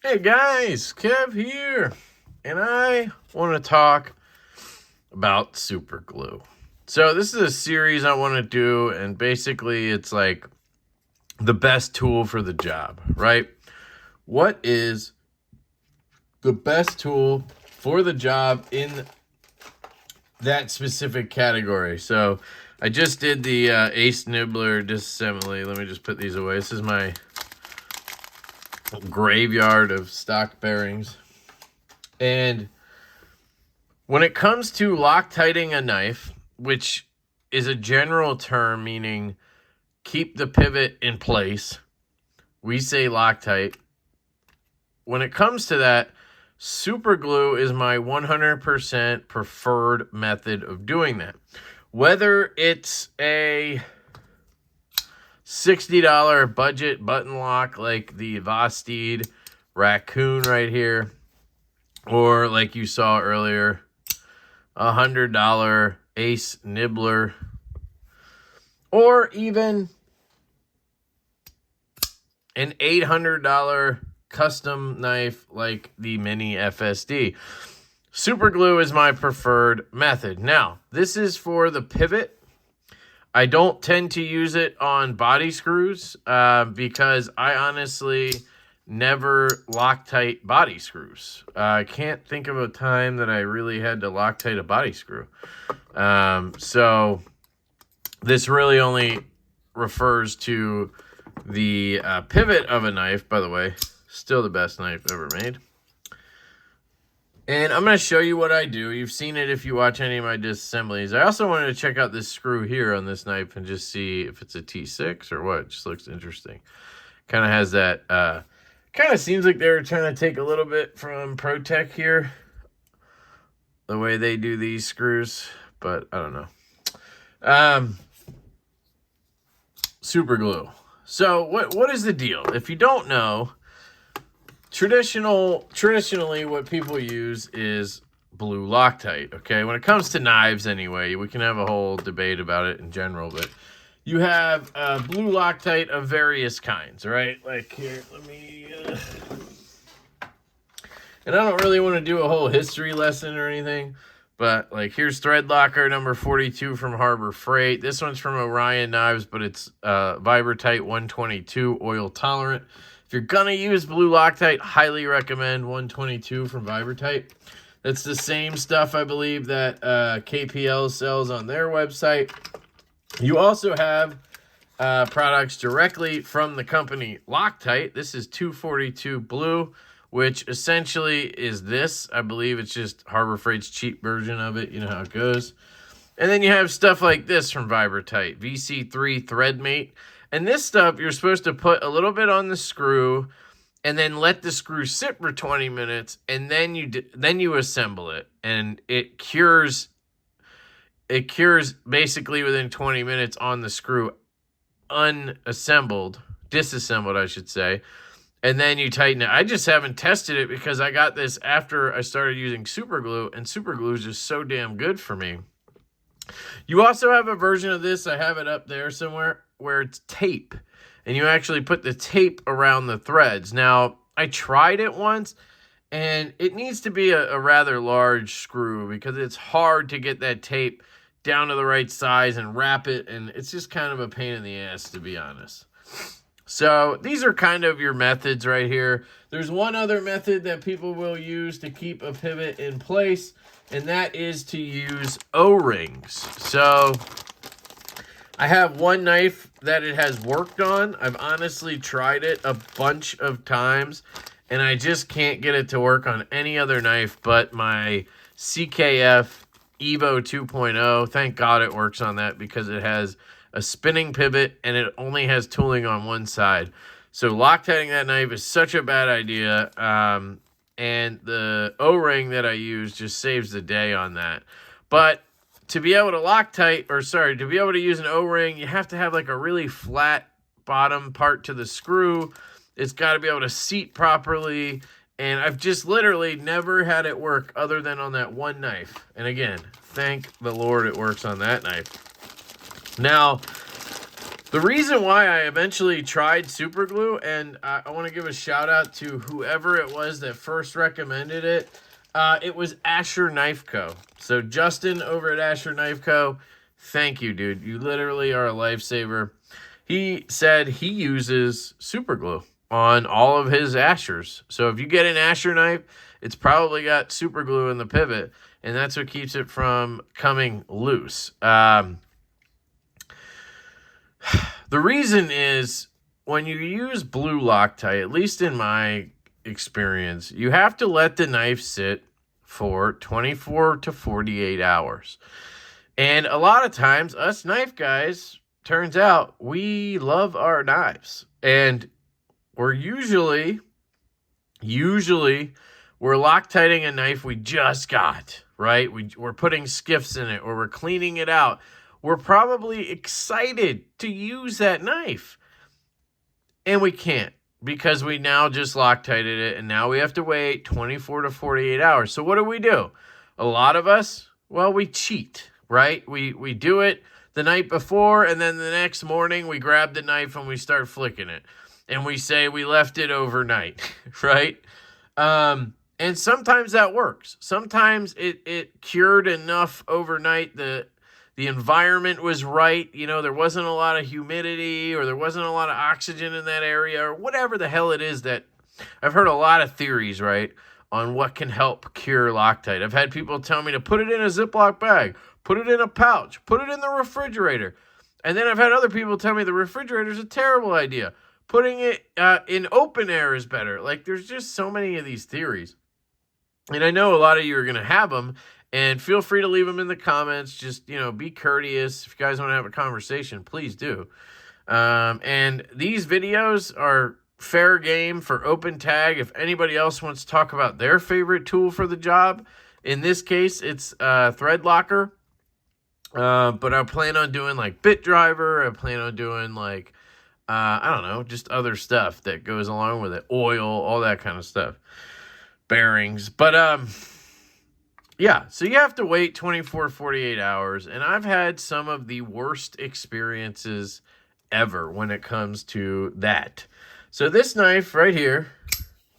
Hey guys, Kev here, and I want to talk about super glue. So this is a series I want to do, and basically it's like the best tool for the job, right? What is the best tool for the job in that specific category? So I just did the Ace Nibbler disassembly. Let me just put these away. This is my graveyard of stock bearings. And when it comes to Loctiting a knife, which is a general term meaning keep the pivot in place, we say Loctite. When it comes to that, super glue is my 100% preferred method of doing that. Whether it's a $60 budget button lock like the Vostede Raccoon right here, or like you saw earlier, $100 Ace Nibbler, or even an $800 custom knife like the Mini FSD. Super glue is my preferred method. Now, this is for the pivot. I don't tend to use it on body screws because I honestly never Loctite body screws. I can't think of a time that I really had to Loctite a body screw. So this really only refers to the pivot of a knife. By the way, still the best knife ever made. And I'm going to show you what I do. You've seen it if you watch any of my disassemblies. I also wanted to check out this screw here on this knife and just see if it's a T6 or what. It just looks interesting. Kind of has that, kind of seems like they're trying to take a little bit from ProTech here, the way they do these screws, but I don't know. Super glue. So what is the deal? If you don't know, traditionally what people use is blue Loctite, okay? When it comes to knives anyway, we can have a whole debate about it in general, but you have blue Loctite of various kinds, right? Like here, let me... And I don't really want to do a whole history lesson or anything, but like here's Threadlocker number 42 from Harbor Freight. This one's from Orion Knives, but it's Vibertite 122 oil tolerant. If you're going to use blue Loctite, highly recommend 122 from Vibertite. That's the same stuff, I believe, that KPL sells on their website. You also have products directly from the company Loctite. This is 242 blue, which essentially is this. I believe it's just Harbor Freight's cheap version of it. You know how it goes. And then you have stuff like this from Vibertite, VC3 Threadmate. And this stuff, you're supposed to put a little bit on the screw and then let the screw sit for 20 minutes, and then you assemble it. And it cures basically within 20 minutes on the screw, disassembled, I should say. And then you tighten it. I just haven't tested it because I got this after I started using super glue, and super glue is just so damn good for me. You also have a version of this, I have it up there somewhere, where it's tape. And you actually put the tape around the threads. Now, I tried it once, and it needs to be a rather large screw because it's hard to get that tape down to the right size and wrap it, and it's just kind of a pain in the ass, to be honest. So these are kind of your methods right here. There's one other method that people will use to keep a pivot in place, and that is to use O-rings. So I have one knife that it has worked on. I've honestly tried it a bunch of times, and I just can't get it to work on any other knife but my CKF Evo 2.0. Thank God it works on that because it has a spinning pivot and it only has tooling on one side. So Loctiting that knife is such a bad idea. And the O-ring that I use just saves the day on that. But to be able to to be able to use an O-ring, you have to have like a really flat bottom part to the screw. It's got to be able to seat properly. And I've just literally never had it work other than on that one knife. And again, thank the Lord it works on that knife. Now, The reason why I eventually tried super glue, and I want to give a shout out to whoever it was that first recommended it. It was Asher Knife Co. So Justin over at Asher Knife Co., thank you, dude. You literally are a lifesaver. He said he uses super glue on all of his Ashers. So if you get an Asher knife, it's probably got super glue in the pivot, and that's what keeps it from coming loose. The reason is when you use blue Loctite, at least in my experience, you have to let the knife sit for 24 to 48 hours. And a lot of times, us knife guys, turns out we love our knives. And we're usually we're Loctiting a knife we just got, right? We're putting skiffs in it, or we're cleaning it out. We're probably excited to use that knife. And we can't, because we now just Loctited it, and now we have to wait 24 to 48 hours. So what do? A lot of us, well, we cheat, right? We do it the night before, and then the next morning we grab the knife and we start flicking it. And we say we left it overnight, right? And sometimes that works. Sometimes it cured enough overnight. The environment was right. You know, there wasn't a lot of humidity, or there wasn't a lot of oxygen in that area, or whatever the hell it is that I've heard a lot of theories, right, on what can help cure Loctite. I've had people tell me to put it in a Ziploc bag, put it in a pouch, put it in the refrigerator. And then I've had other people tell me the refrigerator is a terrible idea. Putting it in open air is better. Like, there's just so many of these theories. And I know a lot of you are going to have them. And feel free to leave them in the comments. Just, you know, be courteous. If you guys want to have a conversation, please do. And these videos are fair game for open tag. If anybody else wants to talk about their favorite tool for the job, in this case, it's Threadlocker. But I plan on doing like bit driver. I plan on doing like, I don't know, just other stuff that goes along with it. Oil, all that kind of stuff. Bearings. But, yeah, so you have to wait 24, 48 hours, and I've had some of the worst experiences ever when it comes to that. So this knife right here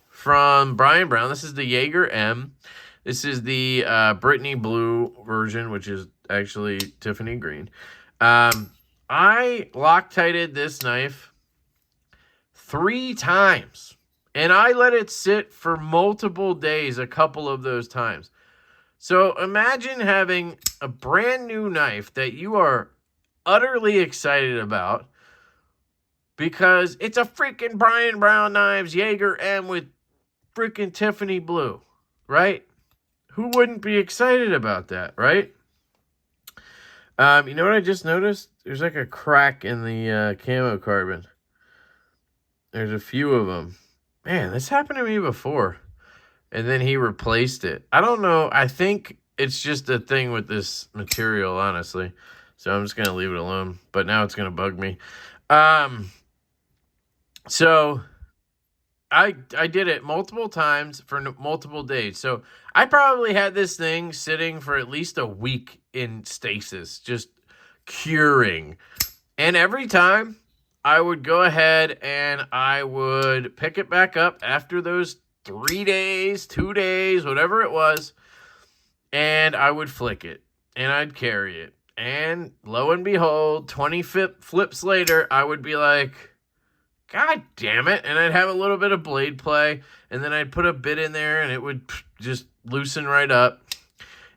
from Brian Brown, this is the Jaeger M. This is the Brittany Blue version, which is actually Tiffany Green. I Loctited this knife 3 times, and I let it sit for multiple days a couple of those times. So imagine having a brand new knife that you are utterly excited about because it's a freaking Brian Brown Knives Jaeger M with freaking Tiffany Blue, right? Who wouldn't be excited about that, right? You know what I just noticed? There's like a crack in the camo carbon. There's a few of them. Man, this happened to me before. And then he replaced it. I don't know. I think it's just a thing with this material, honestly. So I'm just going to leave it alone. But now it's going to bug me. So I did it multiple times for multiple days. So I probably had this thing sitting for at least a week in stasis, just curing. And every time I would go ahead and I would pick it back up after those 3 days, 2 days, whatever it was, and I would flick it, and I'd carry it, and lo and behold, 20 flips later, I would be like, God damn it, and I'd have a little bit of blade play, and then I'd put a bit in there, and it would just loosen right up,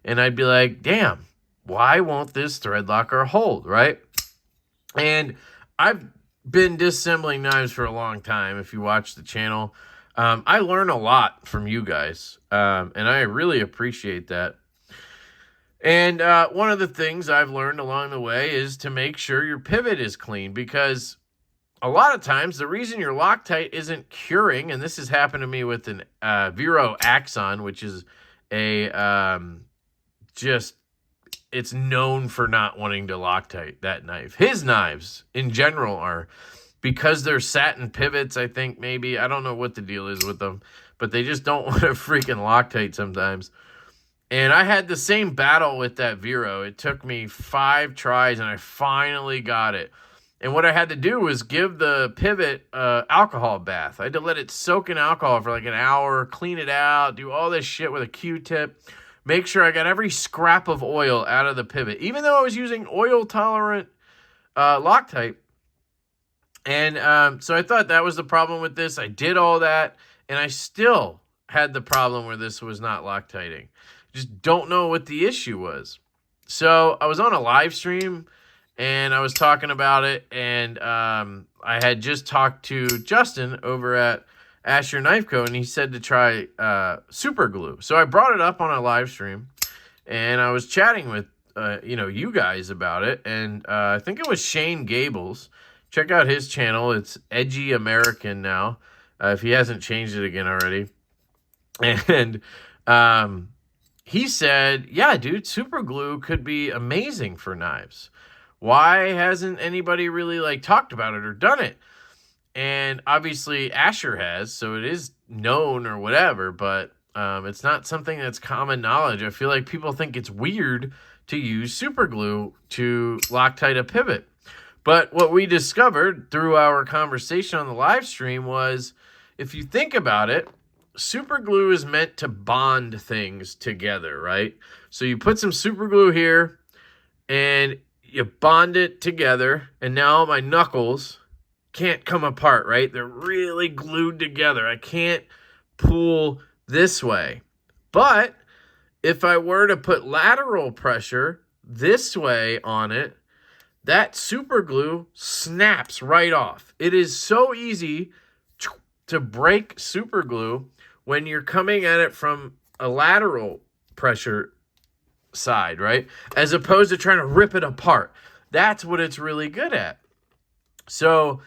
and I'd be like, damn, why won't this Threadlocker hold, right? And I've been disassembling knives for a long time, if you watch the channel. I learn a lot from you guys, and I really appreciate that. And one of the things I've learned along the way is to make sure your pivot is clean, because a lot of times the reason your Loctite isn't curing, and this has happened to me with an Vero Axon, which is a it's known for not wanting to Loctite, that knife. His knives in general are, because they're satin pivots, I think, maybe. I don't know what the deal is with them, but they just don't want to freaking Loctite sometimes. And I had the same battle with that Vero. It took me 5 tries, and I finally got it. And what I had to do was give the pivot alcohol bath. I had to let it soak in alcohol for like an hour, clean it out, do all this shit with a Q-tip, make sure I got every scrap of oil out of the pivot, even though I was using oil-tolerant Loctite. And so I thought that was the problem with this. I did all that, and I still had the problem where this was not Loctiting. Just don't know what the issue was. So I was on a live stream, and I was talking about it, and I had just talked to Justin over at Asher Knife Co., and he said to try super glue. So I brought it up on a live stream, and I was chatting with you guys about it, and I think it was Shane Gables. Check out his channel. It's Edgy American now, if he hasn't changed it again already. And he said, yeah, dude, super glue could be amazing for knives. Why hasn't anybody really talked about it or done it? And obviously Asher has, so it is known or whatever, but it's not something that's common knowledge. I feel like people think it's weird to use super glue to Loctite a pivot. But what we discovered through our conversation on the live stream was, if you think about it, super glue is meant to bond things together, right? So you put some super glue here and you bond it together, and now my knuckles can't come apart, right? They're really glued together. I can't pull this way. But if I were to put lateral pressure this way on it, that super glue snaps right off. It is so easy to break super glue when you're coming at it from a lateral pressure side, right? As opposed to trying to rip it apart. That's what it's really good at. So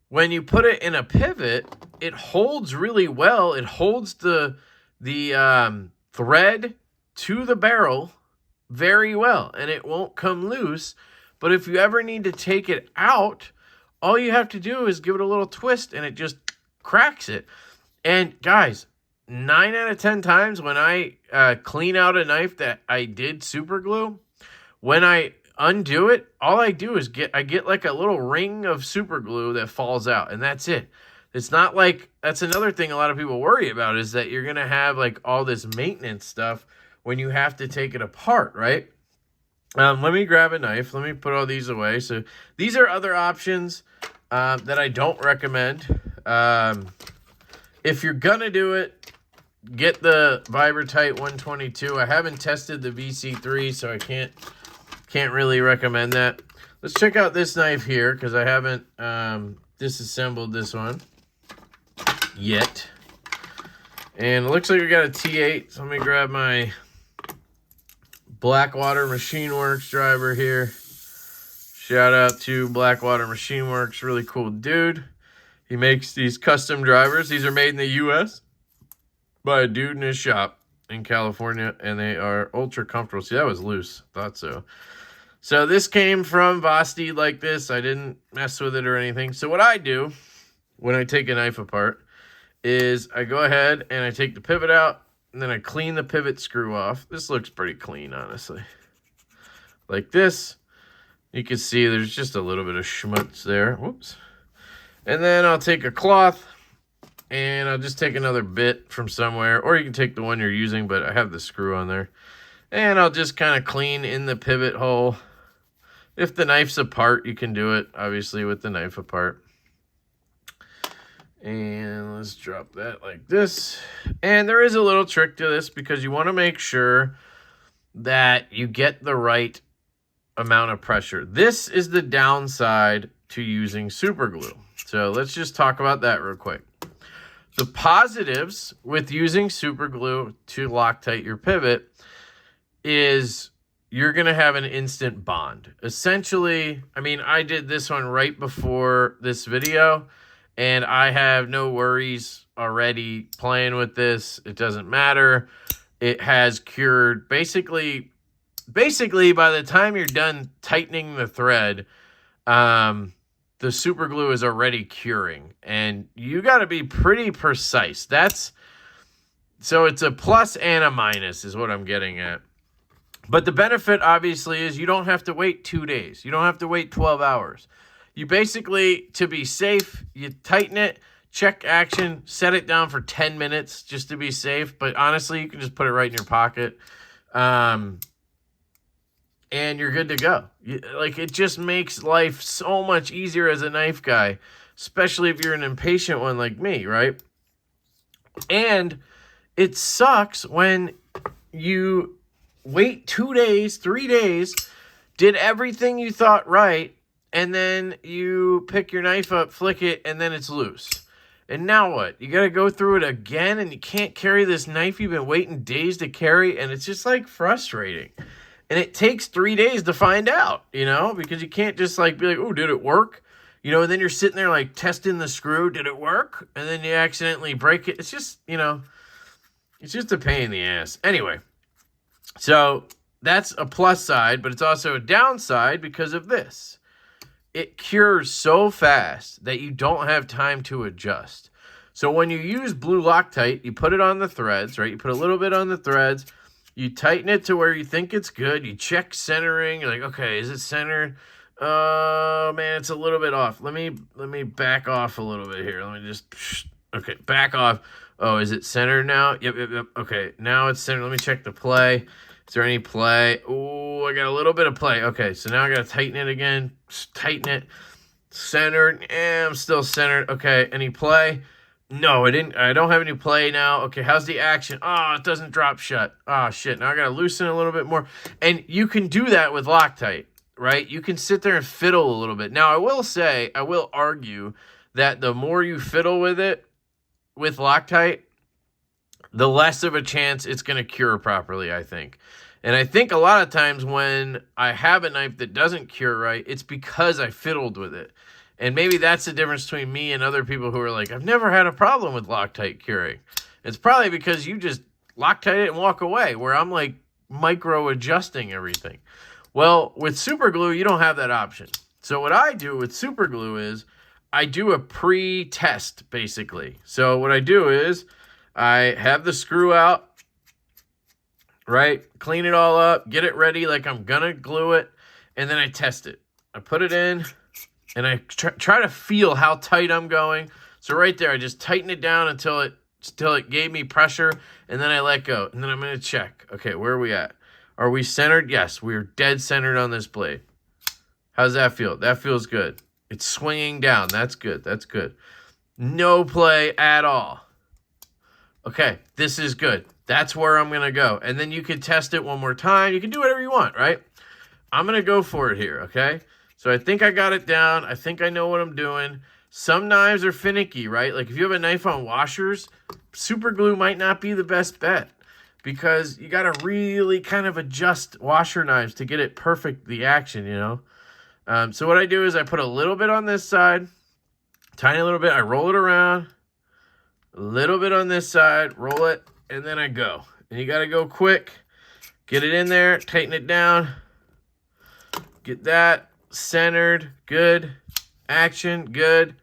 when you put it in a pivot, it holds really well. It holds the thread to the barrel very well, and it won't come loose. But if you ever need to take it out, all you have to do is give it a little twist, and it just cracks it. And guys, 9 out of 10 times when I clean out a knife that I did super glue, when I undo it, all I do is I get like a little ring of super glue that falls out, and that's it. It's not like, that's another thing a lot of people worry about, is that you're going to have like all this maintenance stuff when you have to take it apart, right? Let me grab a knife. Let me put all these away. So these are other options that I don't recommend. If you're going to do it, get the Vibrotite 122. I haven't tested the VC3, so I can't really recommend that. Let's check out this knife here, because I haven't disassembled this one yet. And it looks like we got a T8. So let me grab my Blackwater Machine Works driver here. Shout out to Blackwater Machine Works, really cool dude. He makes these custom drivers. These are made in the US by a dude in his shop in California, and they are ultra comfortable. See, that was loose. Thought so. So this came from Vosti like this. I didn't mess with it or anything. So what I do when I take a knife apart is I go ahead and I take the pivot out, and then I clean the pivot screw off. This looks pretty clean, honestly. Like this. You can see there's just a little bit of schmutz there. Whoops. And then I'll take a cloth, and I'll just take another bit from somewhere. Or you can take the one you're using, but I have the screw on there. And I'll just kind of clean in the pivot hole. If the knife's apart, you can do it, obviously, with the knife apart. And let's drop that like this. And there is a little trick to this, because you want to make sure that you get the right amount of pressure. This is the downside to using super glue. So let's just talk about that real quick. The positives with using super glue to Loctite your pivot is you're going to have an instant bond. Essentially, I mean, I did this one right before this video, and I have no worries already playing with this. It doesn't matter. It has cured. Basically, by the time you're done tightening the thread, the super glue is already curing. And you got to be pretty precise. So it's a plus and a minus is what I'm getting at. But the benefit, obviously, is you don't have to wait 2 days. You don't have to wait 12 hours. You basically, to be safe, you tighten it, check action, set it down for 10 minutes just to be safe. But honestly, you can just put it right in your pocket. And you're good to go. Like, it just makes life so much easier as a knife guy, especially if you're an impatient one like me, right? And it sucks when you wait 2 days, 3 days, did everything you thought right, and then you pick your knife up, flick it, and then it's loose. And now what? You got to go through it again, and you can't carry this knife you've been waiting days to carry, and it's just, like, frustrating. And it takes 3 days to find out, you know, because you can't just, like, be like, oh, did it work? You know, and then you're sitting there, like, testing the screw. Did it work? And then you accidentally break it. It's just, you know, it's just a pain in the ass. Anyway, so that's a plus side, but it's also a downside because of this. It cures so fast that you don't have time to adjust. So when you use blue Loctite, you put it on the threads, right? You put a little bit on the threads. You tighten it to where you think it's good. You check centering. You're like, okay, is it centered? Oh, man, it's a little bit off. Let me back off a little bit here. Let me just, okay, back off. Oh, is it centered now? Yep. Okay, now it's centered. Let me check the play. Is there any play? Oh, I got a little bit of play. Okay, so now I got to tighten it again. Just tighten it. Centered. I'm still centered. Okay, any play? No, I don't have any play now. Okay, how's the action? Oh, it doesn't drop shut. Oh, shit. Now I got to loosen a little bit more. And you can do that with Loctite, right? You can sit there and fiddle a little bit. Now, I will argue that the more you fiddle with it, with Loctite, the less of a chance it's going to cure properly, I think. And I think a lot of times when I have a knife that doesn't cure right, it's because I fiddled with it. And maybe that's the difference between me and other people who are like, I've never had a problem with Loctite curing. It's probably because you just Loctite it and walk away, where I'm like micro adjusting everything. Well, with super glue, you don't have that option. So what I do with super glue is I do a pre-test, basically. So what I do is I have the screw out, right? Clean it all up, get it ready like I'm gonna glue it, and then I test it. I put it in, and I try to feel how tight I'm going. So right there, I just tighten it down until it gave me pressure, and then I let go. And then I'm going to check. Okay, where are we at? Are we centered? Yes, we're dead centered on this blade. How's that feel? That feels good. It's swinging down. That's good. That's good. No play at all. Okay, this is good. That's where I'm going to go. And then you can test it one more time. You can do whatever you want, right? I'm going to go for it here, okay? So I think I got it down. I think I know what I'm doing. Some knives are finicky, right? Like if you have a knife on washers, super glue might not be the best bet because you got to really kind of adjust washer knives to get it perfect, the action, you know? So what I do is I put a little bit on this side, tiny little bit. I roll it around, a little bit on this side, roll it, and then I go. And you got to go quick. Get it in there, tighten it down. Get that. Centered, good. Action, good.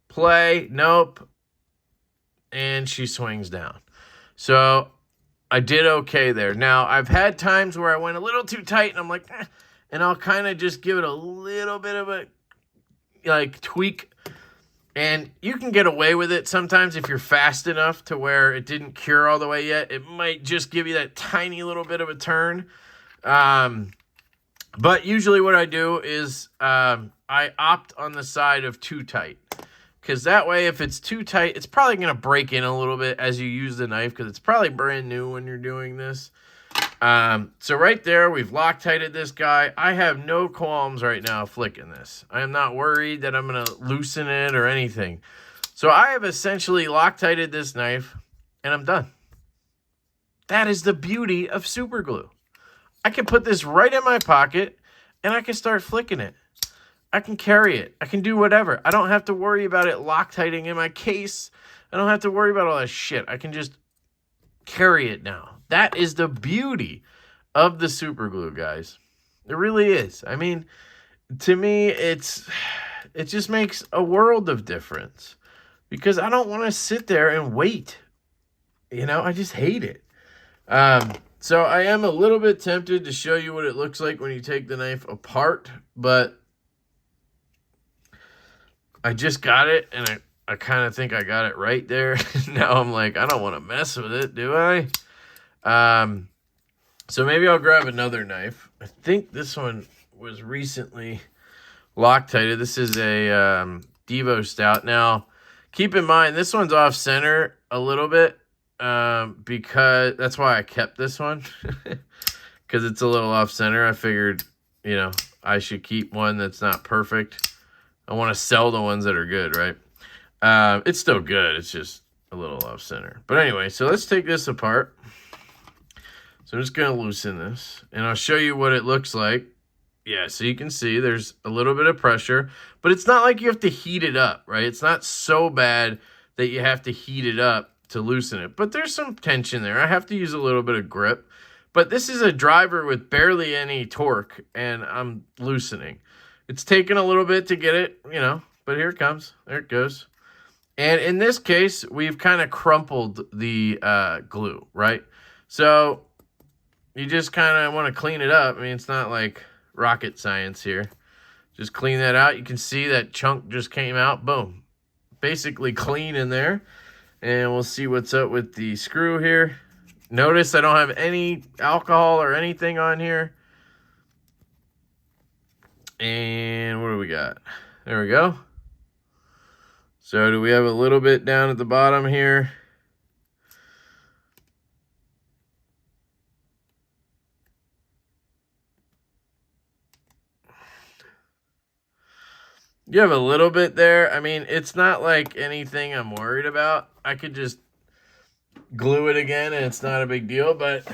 Play, nope. And she swings down. So I did okay there. Now, I've had times where I went a little too tight, and I'm like, and I'll kind of just give it a little bit of a, like, tweak. And you can get away with it sometimes if you're fast enough to where it didn't cure all the way yet. It might just give you that tiny little bit of a turn. But usually what I do is I opt on the side of too tight. Because that way, if it's too tight, it's probably going to break in a little bit as you use the knife. Because it's probably brand new when you're doing this. So right there, we've Loctited this guy. I have no qualms right now flicking this. I am not worried that I'm going to loosen it or anything. So I have essentially Loctited this knife. And I'm done. That is the beauty of super glue. I can put this right in my pocket, and I can start flicking it. I can carry it. I can do whatever. I don't have to worry about it Loctiting in my case. I don't have to worry about all that shit. I can just carry it now. That is the beauty of the super glue, guys. It really is. I mean, to me, it just makes a world of difference. Because I don't want to sit there and wait. You know, I just hate it. So I am a little bit tempted to show you what it looks like when you take the knife apart, but I just got it, and I kind of think I got it right there. Now I'm like, I don't want to mess with it, do I? So maybe I'll grab another knife. I think this one was recently Loctited. This is a Divo stout. Now, keep in mind, this one's off center a little bit because that's why I kept this one. Because it's a little off center. I figured, you know, I should keep one that's not perfect. I want to sell the ones that are good, right? It's still good. It's just a little off center. But anyway, so let's take this apart. So I'm just going to loosen this. And I'll show you what it looks like. Yeah, so you can see there's a little bit of pressure. But it's not like you have to heat it up, right? It's not so bad that you have to heat it up to loosen it. But there's some tension there. I have to use a little bit of grip. But this is a driver with barely any torque, and I'm loosening. It's taken a little bit to get it, you know, but here it comes. There it goes. And in this case, we've kind of crumpled the glue, right? So you just kind of want to clean it up. I mean, it's not like rocket science here. Just clean that out. You can see that chunk just came out. Boom. Basically clean in there. And we'll see what's up with the screw here. Notice I don't have any alcohol or anything on here. And what do we got? There we go. So do we have a little bit down at the bottom here? You have a little bit there. I mean, it's not like anything I'm worried about. I could just glue it again and it's not a big deal, but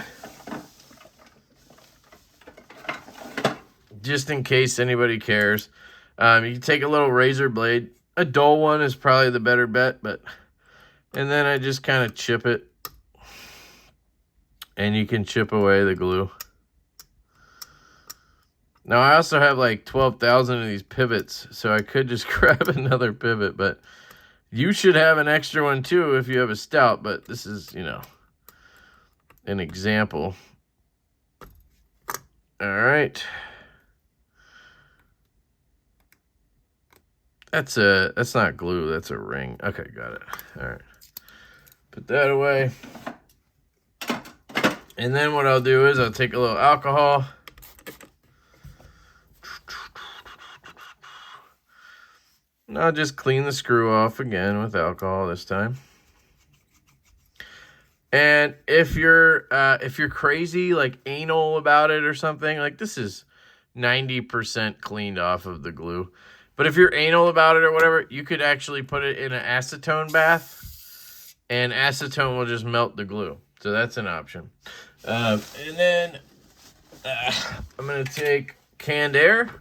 just in case anybody cares, you can take a little razor blade. A dull one is probably the better bet, but and then I just kind of chip it, and you can chip away the glue. Now I also have like 12,000 of these pivots, so I could just grab another pivot, but you should have an extra one too if you have a stout, but this is, you know, an example. All right. That's not glue, that's a ring. Okay, got it. All right. Put that away. And then what I'll do is I'll take a little alcohol. And I'll just clean the screw off again with alcohol this time. And if you're crazy, like anal about it or something, like this is 90% cleaned off of the glue. But if you're anal about it or whatever, you could actually put it in an acetone bath, and acetone will just melt the glue. So that's an option. And then I'm going to take canned air,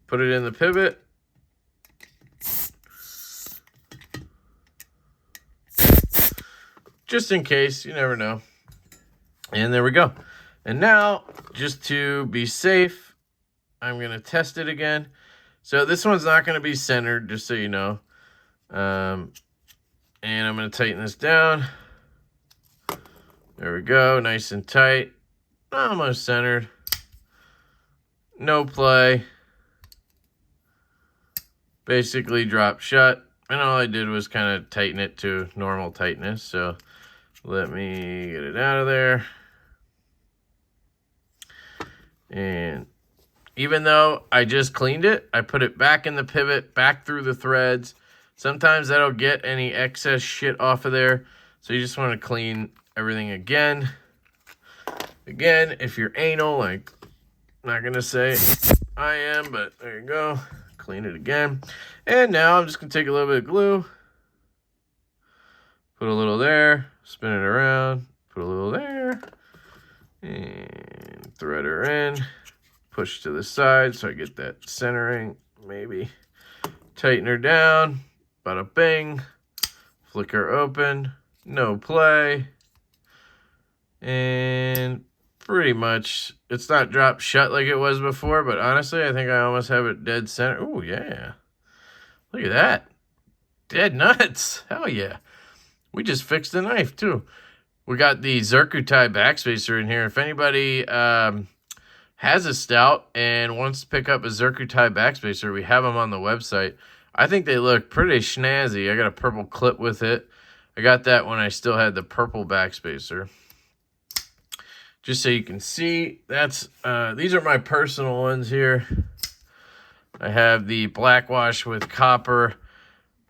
put it in the pivot. Just in case, you never know. And there we go. And now, just to be safe, I'm going to test it again. So this one's not going to be centered, just so you know. And I'm going to tighten this down. There we go, nice and tight. Almost centered. No play. Basically dropped shut. And all I did was kind of tighten it to normal tightness. So let me get it out of there. And even though I just cleaned it, I put it back in the pivot, back through the threads. Sometimes that'll get any excess shit off of there. So you just want to clean everything again. Again, if you're anal, like, I'm not going to say I am, but there you go. Clean it again. And now I'm just going to take a little bit of glue. Put a little there. Spin it around. Put a little there. And thread her in. Push to the side so I get that centering. Maybe tighten her down. Bada bing. Flick her open. No play. And pretty much it's not dropped shut like it was before, but honestly I think I almost have it dead center. Oh yeah. Look at that. Dead nuts. Hell yeah. We just fixed the knife too. We got the Zircuti backspacer in here. If anybody has a stout and wants to pick up a Zircuti backspacer, we have them on the website. I think they look pretty snazzy. I got a purple clip with it. I got that when I still had the purple backspacer. Just so you can see, that's these are my personal ones here. I have the black wash with copper.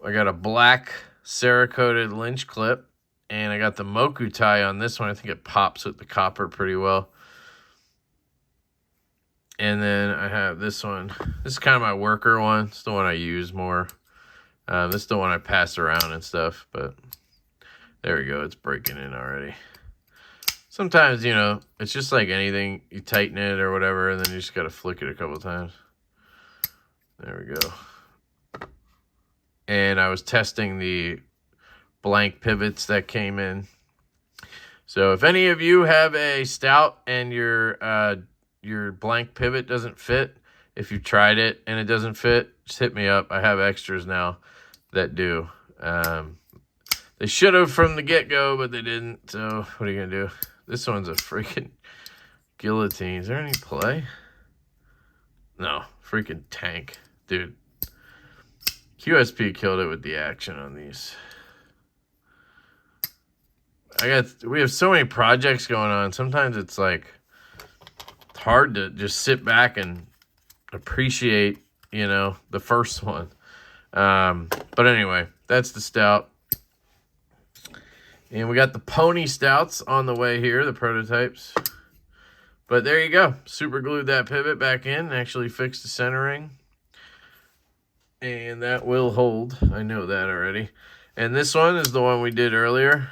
I got a black Cerakoted lynch clip. And I got the Moku tie on this one. I think it pops with the copper pretty well. And then I have this one. This is kind of my worker one. It's the one I use more. This is the one I pass around and stuff. But there we go. It's breaking in already. Sometimes, you know, it's just like anything. You tighten it or whatever, and then you just got to flick it a couple times. There we go. And I was testing the blank pivots that came in. So if any of you have a stout and your blank pivot doesn't fit, if you tried it and it doesn't fit, just hit me up. I have extras now that do. They should have from the get-go, but they didn't. So what are you going to do? This one's a freaking guillotine. Is there any play? No. Freaking tank. Dude. QSP killed it with the action on these. We have so many projects going on. Sometimes it's like it's hard to just sit back and appreciate, you know, the first one. But anyway, that's the stout. And we got the pony stouts on the way here, the prototypes. But there you go. Super glued that pivot back in. Actually fixed the centering. And that will hold. I know that already. And this one is the one we did earlier.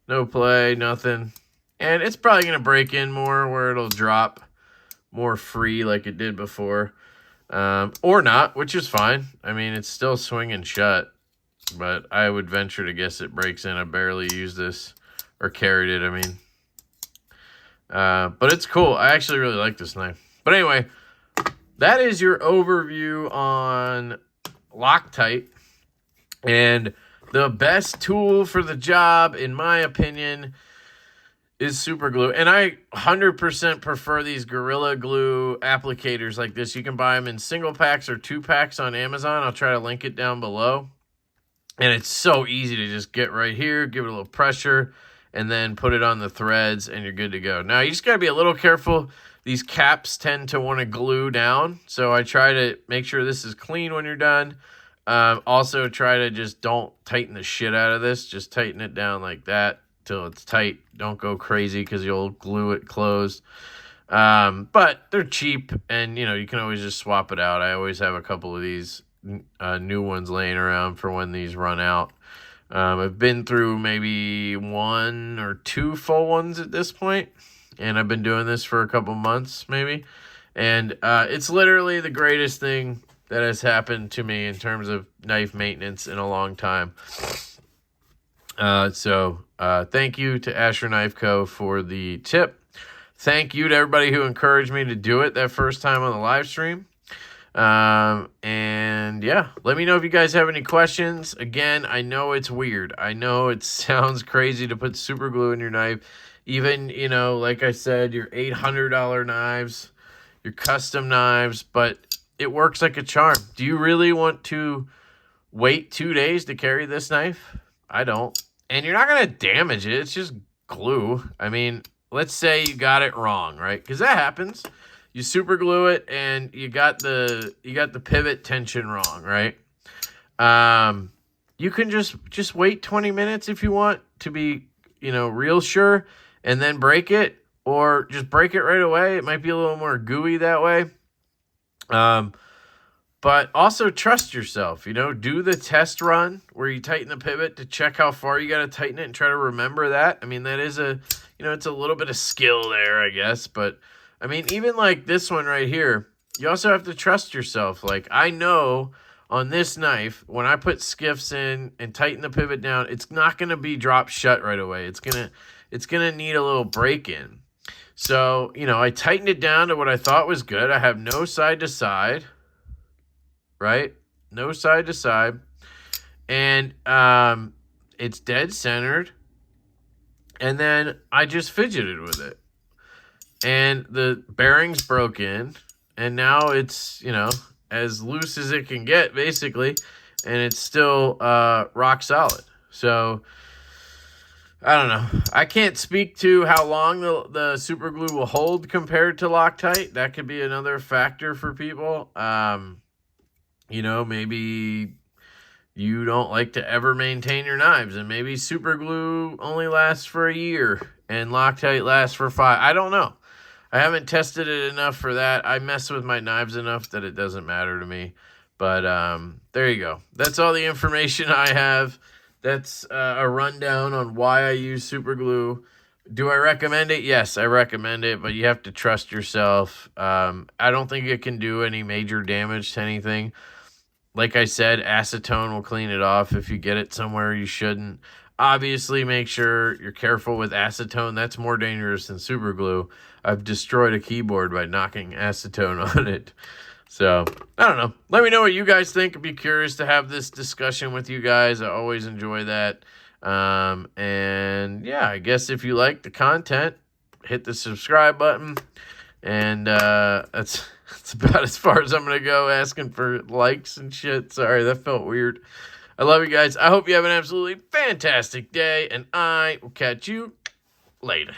No play, nothing. And it's probably going to break in more where it'll drop more free like it did before. Or not, which is fine. I mean, it's still swinging shut. But I would venture to guess it breaks in. I barely used this. Or carried it, I mean. But it's cool. I actually really like this knife. But anyway, that is your overview on Loctite. And the best tool for the job, in my opinion, is super glue. And I 100% prefer these Gorilla Glue applicators like this. You can buy them in single packs or 2-packs on Amazon. I'll try to link it down below. And it's so easy to just get right here, give it a little pressure, and then put it on the threads, and you're good to go. Now, you just got to be a little careful. These caps tend to want to glue down, so I try to make sure this is clean when you're done. Also, try to just don't tighten the shit out of this. Just tighten it down like that till it's tight. Don't go crazy because you'll glue it closed. But they're cheap, and, you know, you can always just swap it out. I always have a couple of these new ones laying around for when these run out. I've been through maybe 1 or 2 full ones at this point, and I've been doing this for a couple months maybe, and it's literally the greatest thing that has happened to me in terms of knife maintenance in a long time. So thank you to Asher Knife Co. for the tip. Thank you to everybody who encouraged me to do it that first time on the live stream. And yeah, let me know if you guys have any questions. Again, I know it's weird. I know it sounds crazy to put super glue in your knife. Even, you know, like I said, your $800 knives, your custom knives, but it works like a charm. Do you really want to wait 2 days to carry this knife? I don't. And you're not going to damage it. It's just glue. I mean, let's say you got it wrong, right? Because that happens. You super glue it and you got the pivot tension wrong, right? You can just wait 20 minutes if you want to be, you know, real sure, and then break it, or just break it right away. It might be a little more gooey that way. But also trust yourself, you know, do the test run where you tighten the pivot to check how far you got to tighten it and try to remember that. I mean, that is it's a little bit of skill there, I guess, but I mean, even like this one right here, you also have to trust yourself. Like, I know on this knife, when I put skiffs in and tighten the pivot down, it's not going to be dropped shut right away. It's going to need a little break in. So, you know, I tightened it down to what I thought was good. I have no side to side, right? No side to side. And it's dead centered. And then I just fidgeted with it. And the bearings broke in, and now it's, you know, as loose as it can get, basically, and it's still rock solid. So I don't know. I can't speak to how long the super glue will hold compared to Loctite. That could be another factor for people. You know, maybe you don't like to ever maintain your knives, and maybe super glue only lasts for a year and Loctite lasts for 5. I don't know. I haven't tested it enough for that. I mess with my knives enough that it doesn't matter to me. But there you go. That's all the information I have. That's a rundown on why I use super glue. Do I recommend it? Yes, I recommend it, but you have to trust yourself. I don't think it can do any major damage to anything. Like I said, acetone will clean it off if you get it somewhere you shouldn't. Obviously, make sure you're careful with acetone. That's more dangerous than super glue. I've destroyed a keyboard by knocking acetone on it. So, I don't know. Let me know what you guys think. I'd be curious to have this discussion with you guys. I always enjoy that. And, yeah, I guess if you like the content, hit the subscribe button. And that's about as far as I'm going to go, asking for likes and shit. Sorry, that felt weird. I love you guys. I hope you have an absolutely fantastic day, and I will catch you later.